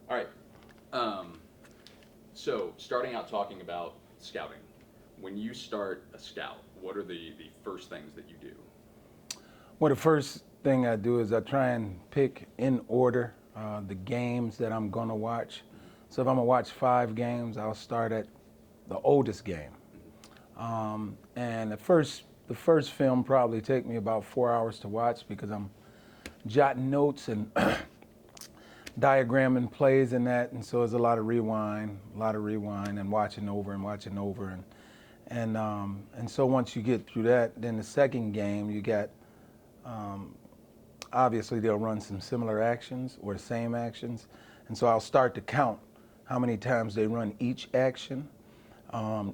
All right. Um, so, starting out talking about scouting, when you start a scout, what are the first things that you do? Well, the first thing I do is I try and pick in order the games that I'm going to watch. Mm-hmm. So if I'm going to watch 5 games, I'll start at the oldest game. Mm-hmm. And the first film probably take me about 4 hours to watch because I'm jotting notes and diagramming plays and that, and so there's a lot of rewind, and watching over, and so once you get through that, then the second game you got um, obviously they'll run some similar actions or the same actions, and so I'll start to count how many times they run each action.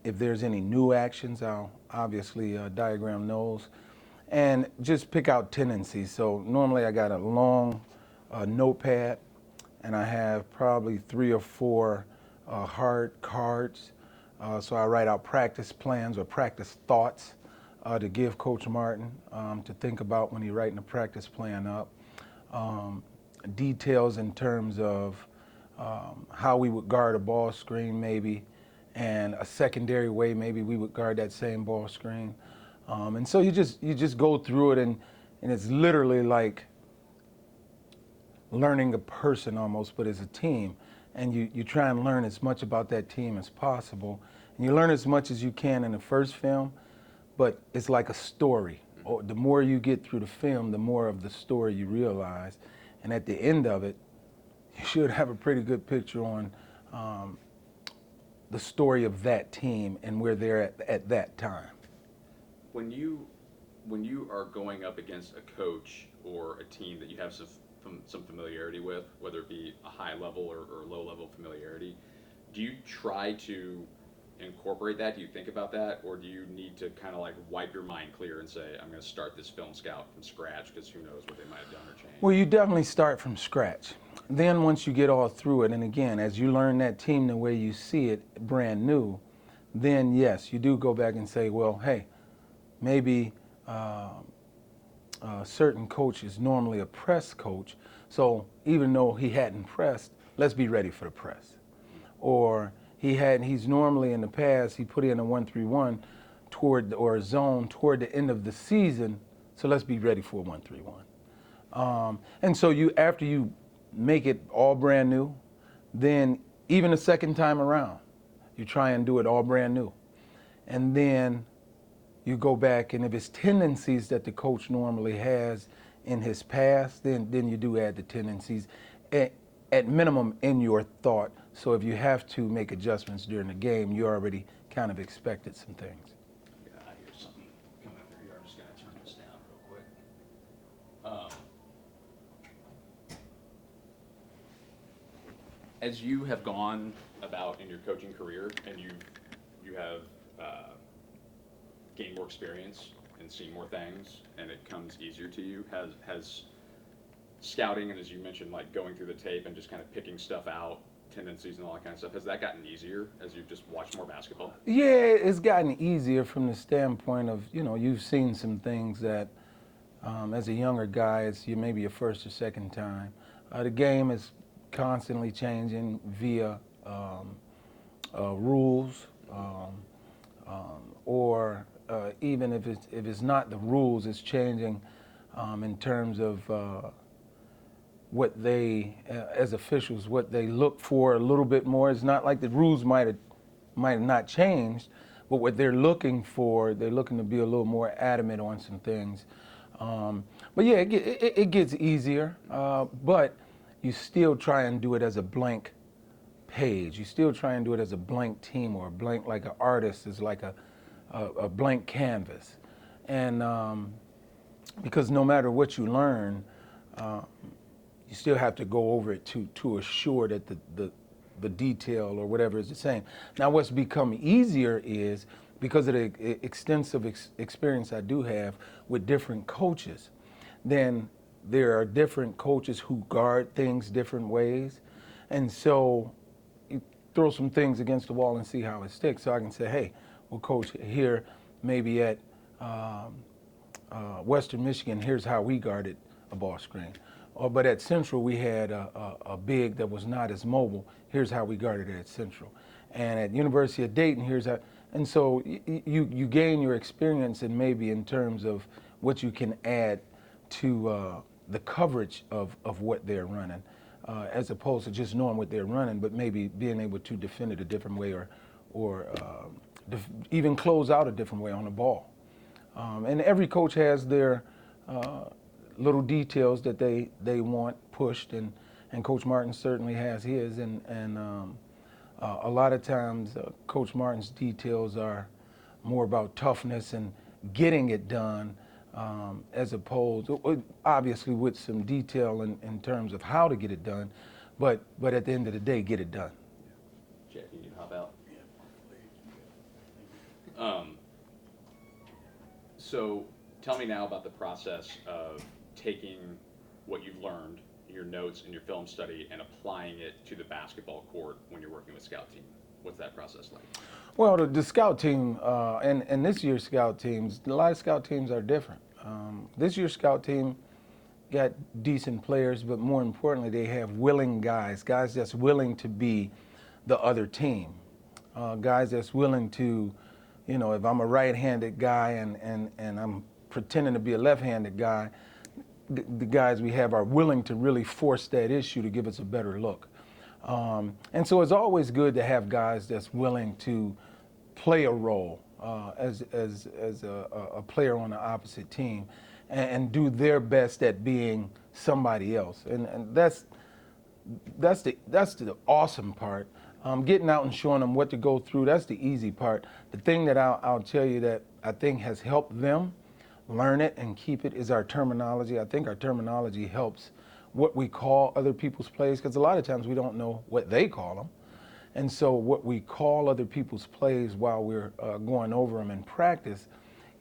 If there's any new actions, I'll obviously diagram those and just pick out tendencies. So normally I got a long notepad and I have probably 3 or 4 hard cards. So I write out practice plans or practice thoughts to give Coach Martin to think about when he's writing a practice plan up. Um, Details in terms of how we would guard a ball screen maybe, and a secondary way maybe we would guard that same ball screen. And so you just go through it, and it's literally like learning a person almost, but as a team. And you try and learn as much about that team as possible. And you learn as much as you can in the first film, but it's like a story. Or the more you get through the film, the more of the story you realize. And at the end of it, you should have a pretty good picture on um, the story of that team and where they're at that time. When you when you are going up against a coach or a team that you have some familiarity with, whether it be a high level or low level familiarity, do you try to incorporate that? Do you think about that, or do you need to kind of like wipe your mind clear and say, "I'm going to start this film scout from scratch because who knows what they might have done or Well, changed"? you definitely start from scratch. Then once you get all through it, and again, as you learn that team the way you see it, brand new, then yes, you do go back and say, well, hey, maybe uh, a certain coach is normally a press coach, so even though he hadn't pressed, let's be ready for the press. Or he's normally in the past, he put in a 1-3-1 or a zone toward the end of the season, so let's be ready for a 1-3-1. And so after you make it all brand new, then even the second time around, you try and do it all brand new. And then you go back, and if it's tendencies that the coach normally has in his past, then you do add the tendencies at minimum in your thought. So if you have to make adjustments during the game, you already kind of expected some things. Yeah, I hear something coming through here. I'm just going to turn this down real quick. Um, as you have gone about in your coaching career, and you have gained more experience and seen more things, and it comes easier to you, has scouting, and as you mentioned, like going through the tape and just kind of picking stuff out, tendencies and all that kind of stuff, has that gotten easier as you've just watched more basketball? Yeah, it's gotten easier from the standpoint of, you've seen some things that as a younger guy, it's maybe your first or second time. The game is constantly changing via rules, or even if it's not the rules, it's changing in terms of what they, as officials, what they look for a little bit more. It's not like the rules might have not changed, but what they're looking for, they're looking to be a little more adamant on some things. But yeah, it gets easier, but you still try and do it as a blank page. You still try and do it as a blank team, or a blank, like an artist is like a blank canvas. And because no matter what you learn, uh, you still have to go over it to assure that the detail or whatever is the same. Now, what's become easier is because of the extensive experience I do have with different coaches, then there are different coaches who guard things different ways. And so you throw some things against the wall and see how it sticks. So I can say, hey, well, coach, here, maybe at Western Michigan, here's how we guarded a ball screen. but at Central we had a big that was not as mobile. Here's how we guarded it at Central. And at University of Dayton, here's how. And so you gain your experience and maybe in terms of what you can add to the coverage of what they're running, as opposed to just knowing what they're running, but maybe being able to defend it a different way or even close out a different way on the ball. And every coach has their little details that they want pushed, and Coach Martin certainly has his. And a lot of times, Coach Martin's details are more about toughness and getting it done, as opposed, obviously with some detail in terms of how to get it done, but at the end of the day, get it done. Jeff, you need to hop out. So tell me now about the process of taking what you've learned, your notes and your film study, and applying it to the basketball court when you're working with scout team. What's that process like? Well, the scout team, and this year's scout teams, a lot of scout teams are different. This year's scout team got decent players, but more importantly, they have willing guys that's willing to be the other team, guys that's willing to, if I'm a right-handed guy and I'm pretending to be a left-handed guy, the guys we have are willing to really force that issue to give us a better look. And so it's always good to have guys that's willing to play a role as a player on the opposite team and do their best at being somebody else. And that's the awesome part. Getting out and showing them what to go through, that's the easy part. The thing that I'll tell you that I think has helped them learn it and keep it is our terminology. I think our terminology helps what we call other people's plays, because a lot of times we don't know what they call them. And so what we call other people's plays while we're going over them in practice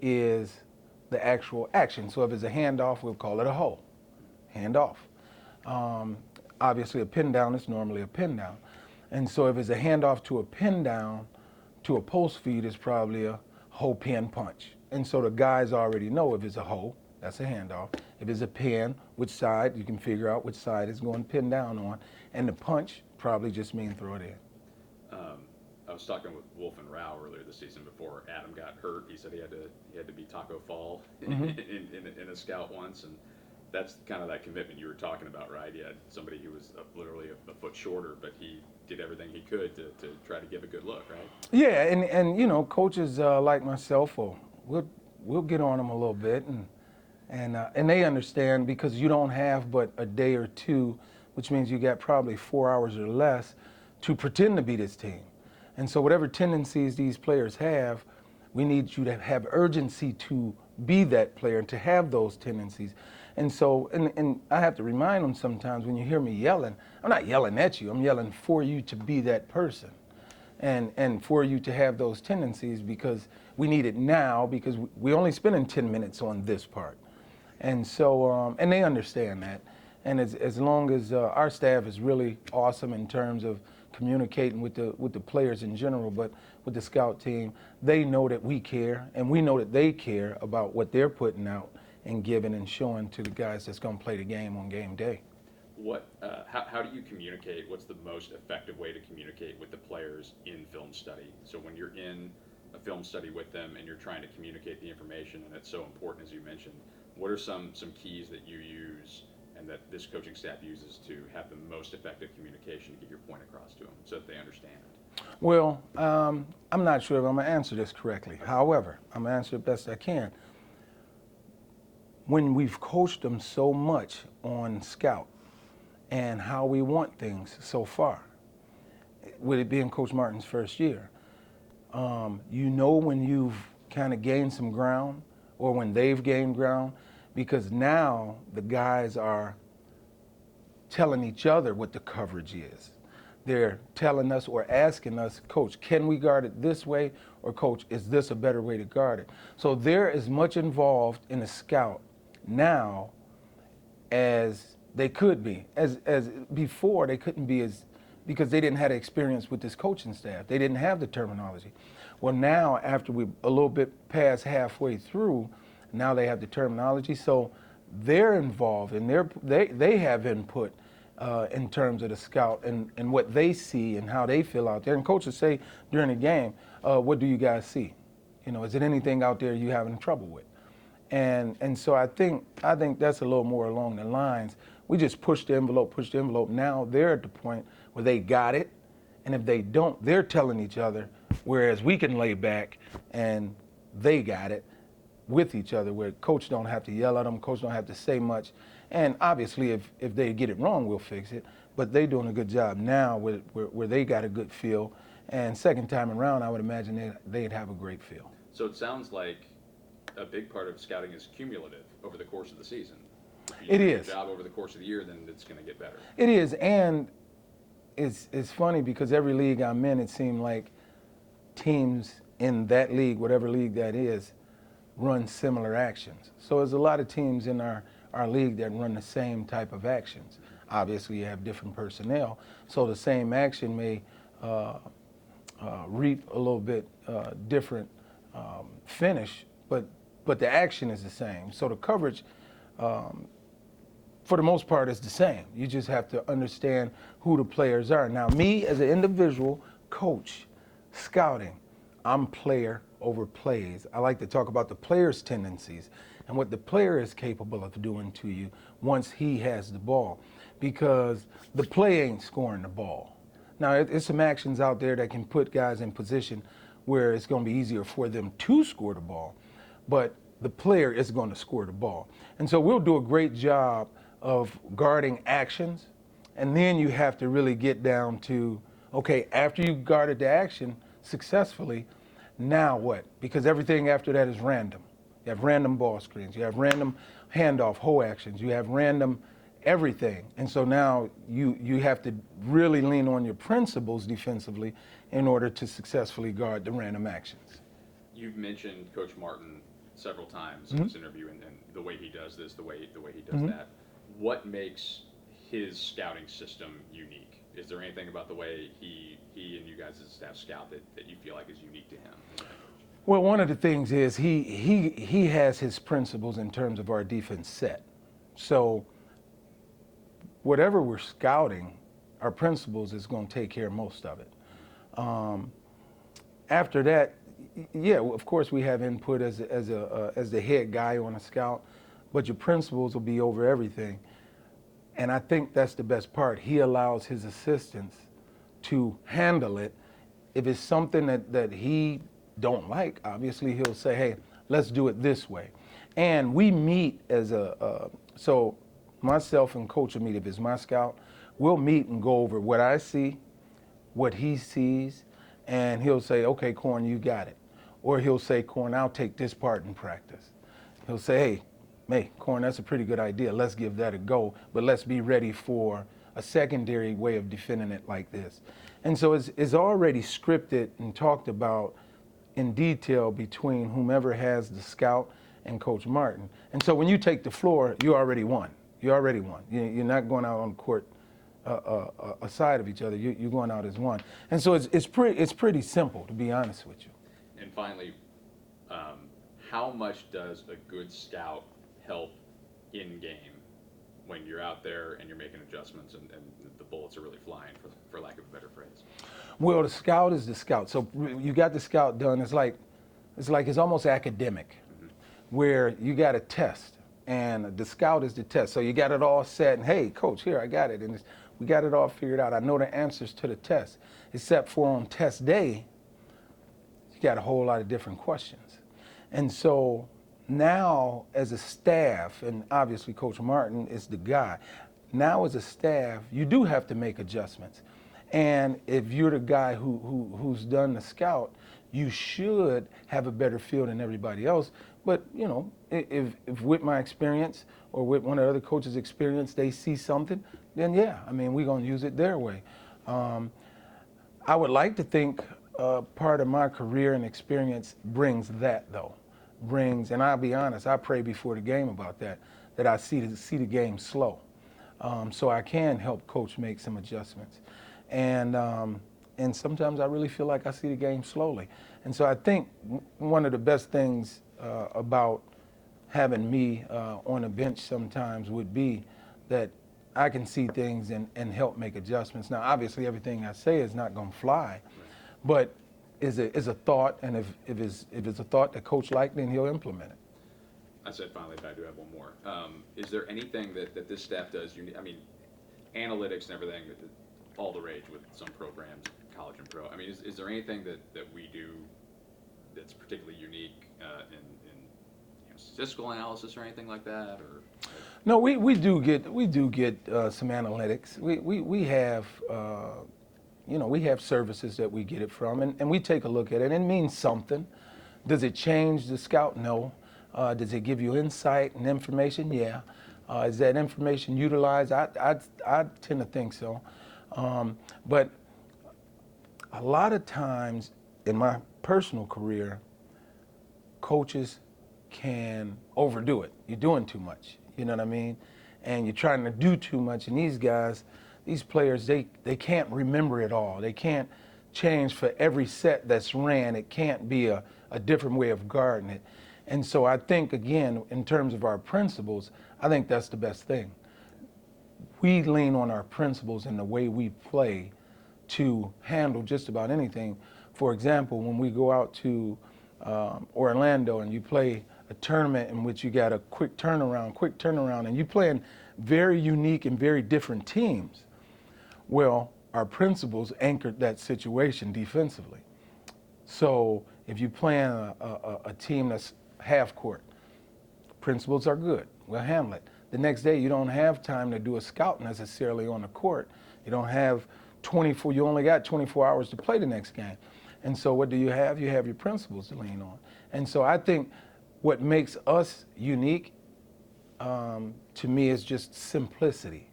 is the actual action. So if it's a handoff, we'll call it a hole, handoff. Obviously a pin down is normally a pin down. And so if it's a handoff to a pin down, to a post feed, it's probably a hoe pin punch. And so the guys already know if it's a hoe, that's a handoff. If it's a pin, which side, you can figure out which side it's going to pin down on. And the punch probably just means throw it in. I was talking with Wolf and Rao earlier this season before Adam got hurt. He said he had to be Taco Fall in a scout once, and that's kind of that commitment you were talking about, right? You had somebody who was literally a foot shorter, but he did everything he could to try to give a good look, right? Yeah, and coaches like myself we'll get on them a little bit, and they understand, because you don't have but a day or two, which means you got probably 4 hours or less to pretend to be this team. And so whatever tendencies these players have, we need you to have urgency to be that player and to have those tendencies. And so, and I have to remind them sometimes when you hear me yelling, I'm not yelling at you, I'm yelling for you to be that person. And for you to have those tendencies, because we need it now, because we're only spending 10 minutes on this part. And so, and they understand that. And as long as our staff is really awesome in terms of communicating with the players in general, but with the scout team, they know that we care, and we know that they care about what they're putting out and giving and showing to the guys that's going to play the game on game day. How do you communicate? What's the most effective way to communicate with the players in film study? So when you're in a film study with them and you're trying to communicate the information, and it's so important, as you mentioned, what are some keys that you use and that this coaching staff uses to have the most effective communication to get your point across to them so that they understand it? Well, I'm not sure if I'm going to answer this correctly. However, I'm going to answer it best I can. When we've coached them so much on scout and how we want things so far, with it being Coach Martin's first year, when you've kind of gained some ground, or when they've gained ground, because now the guys are telling each other what the coverage is. They're telling us or asking us, Coach, can we guard it this way? Or Coach, is this a better way to guard it? So they're as much involved in a scout now as they could be. As before, they couldn't be, because they didn't have the experience with this coaching staff. They didn't have the terminology. Well, now, after we're a little bit past halfway through, now they have the terminology. So they're involved and they have input in terms of the scout and what they see and how they feel out there. And coaches say during the game, what do you guys see? You know, is it anything out there you having trouble with? And so I think that's a little more along the lines. We just push the envelope. Now they're at the point where they got it, and if they don't, they're telling each other, whereas we can lay back and they got it with each other, where coach don't have to yell at them, coach don't have to say much. And obviously if they get it wrong, we'll fix it. But they're doing a good job now where they got a good feel. And second time around, I would imagine they'd have a great feel. So it sounds like a big part of scouting is cumulative over the course of the season. If you do a good job over the course of the year, then it's going to get better. It is, and it's funny because every league I'm in, it seemed like teams in that league, whatever league that is, run similar actions. So there's a lot of teams in our league that run the same type of actions. Obviously, you have different personnel, so the same action may reap a little bit different finish, but the action is the same. So the coverage, for the most part, is the same. You just have to understand who the players are. Now, me as an individual coach, scouting, I'm player over plays. I like to talk about the player's tendencies and what the player is capable of doing to you once he has the ball, because the play ain't scoring the ball. Now, it's some actions out there that can put guys in position where it's going to be easier for them to score the ball, but the player is going to score the ball. And so we'll do a great job of guarding actions, and then you have to really get down to, okay, after you guarded the action successfully, now what? Because everything after that is random. You have random ball screens, you have random handoff, hoe actions, you have random everything. And so now you have to really lean on your principles defensively in order to successfully guard the random actions. You've mentioned Coach Martin several times in this interview, and the way he does this, the way he does that. What makes his scouting system unique? Is there anything about the way he and you guys as a staff scout that you feel like is unique to him? Well, one of the things is he has his principles in terms of our defense set. So whatever we're scouting, our principles is going to take care of most of it. After that, yeah, of course we have input as the head guy on a scout, but your principles will be over everything. And I think that's the best part. He allows his assistants to handle it. If it's something that he don't like, obviously he'll say, hey, let's do it this way. And we meet as so myself and coach will meet. If it's my scout, we'll meet and go over what I see, what he sees, and he'll say, okay, Corn, you got it. Or he'll say, Corn, I'll take this part in practice. He'll say, hey, Corn, that's a pretty good idea. Let's give that a go, but let's be ready for a secondary way of defending it like this. And so it's already scripted and talked about in detail between whomever has the scout and Coach Martin. And so when you take the floor, you already won. You already won. You're not going out on the court aside of each other. You're going out as one. And so it's pretty simple, to be honest with you. And finally, how much does a good scout help in game when you're out there and you're making adjustments and the bullets are really flying, for lack of a better phrase? Well, the scout is the scout. So you got the scout done. It's almost academic, where you got a test and the scout is the test. So you got it all set and, hey, coach, here, I got it. And we got it all figured out. I know the answers to the test, except for on test day, you got a whole lot of different questions. And so now as a staff, and obviously Coach Martin is the guy, now as a staff, you do have to make adjustments. And if you're the guy who's done the scout, you should have a better feel than everybody else. But, you know, if with my experience or with one of the other coaches' experience, they see something, then yeah, I mean, we're going to use it their way. I would like to think part of my career and experience brings that, though. And I'll be honest, I pray before the game about that I see the game slow. So I can help coach make some adjustments. And sometimes I really feel like I see the game slowly. And so I think one of the best things about having me on a bench sometimes would be that I can see things and help make adjustments. Now, obviously, everything I say is not going to fly, but is a thought, and if it's a thought that coach liked, then he'll implement it. I said finally, but I do have one more. Is there anything that this staff does? I mean, analytics and everything, all the rage with some programs, college and pro. I mean, is there anything that we do that's particularly unique in statistical analysis or anything like that? Or No, we do get some analytics. We have we have services that we get it from, and we take a look at it. And it means something. Does it change the scout? No. Does it give you insight and information? Yeah. Is that information utilized? I tend to think so. But a lot of times in my personal career, coaches can overdo it. You're doing too much. You know what I mean? And you're trying to do too much. And these guys, these players, they can't remember it all. They can't change for every set that's ran. It can't be a different way of guarding it. And so I think, again, in terms of our principles, I think that's the best thing. We lean on our principles and the way we play to handle just about anything. For example, when we go out to Orlando and you play a tournament in which you got a quick turnaround, and you playing very unique and very different teams. Well, our principles anchored that situation defensively. So if you're playing a team that's half court, principles are good. We'll handle it. The next day, you don't have time to do a scout necessarily on the court. You don't have 24, you only got 24 hours to play the next game. And so what do you have? You have your principles to lean on. And so I think what makes us unique, to me, is just simplicity.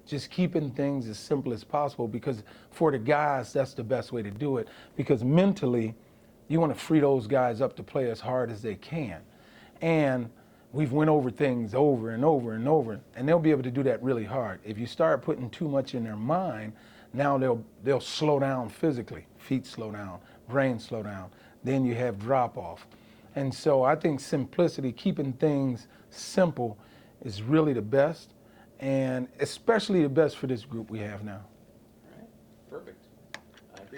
Just keeping things as simple as possible, because for the guys, that's the best way to do it. Because mentally, you want to free those guys up to play as hard as they can. And we've went over things over and over and over, and they'll be able to do that really hard. If you start putting too much in their mind, now they'll slow down physically. Feet slow down, brain slow down. Then you have drop off. And so I think simplicity, keeping things simple, is really the best, and especially the best for this group we have now.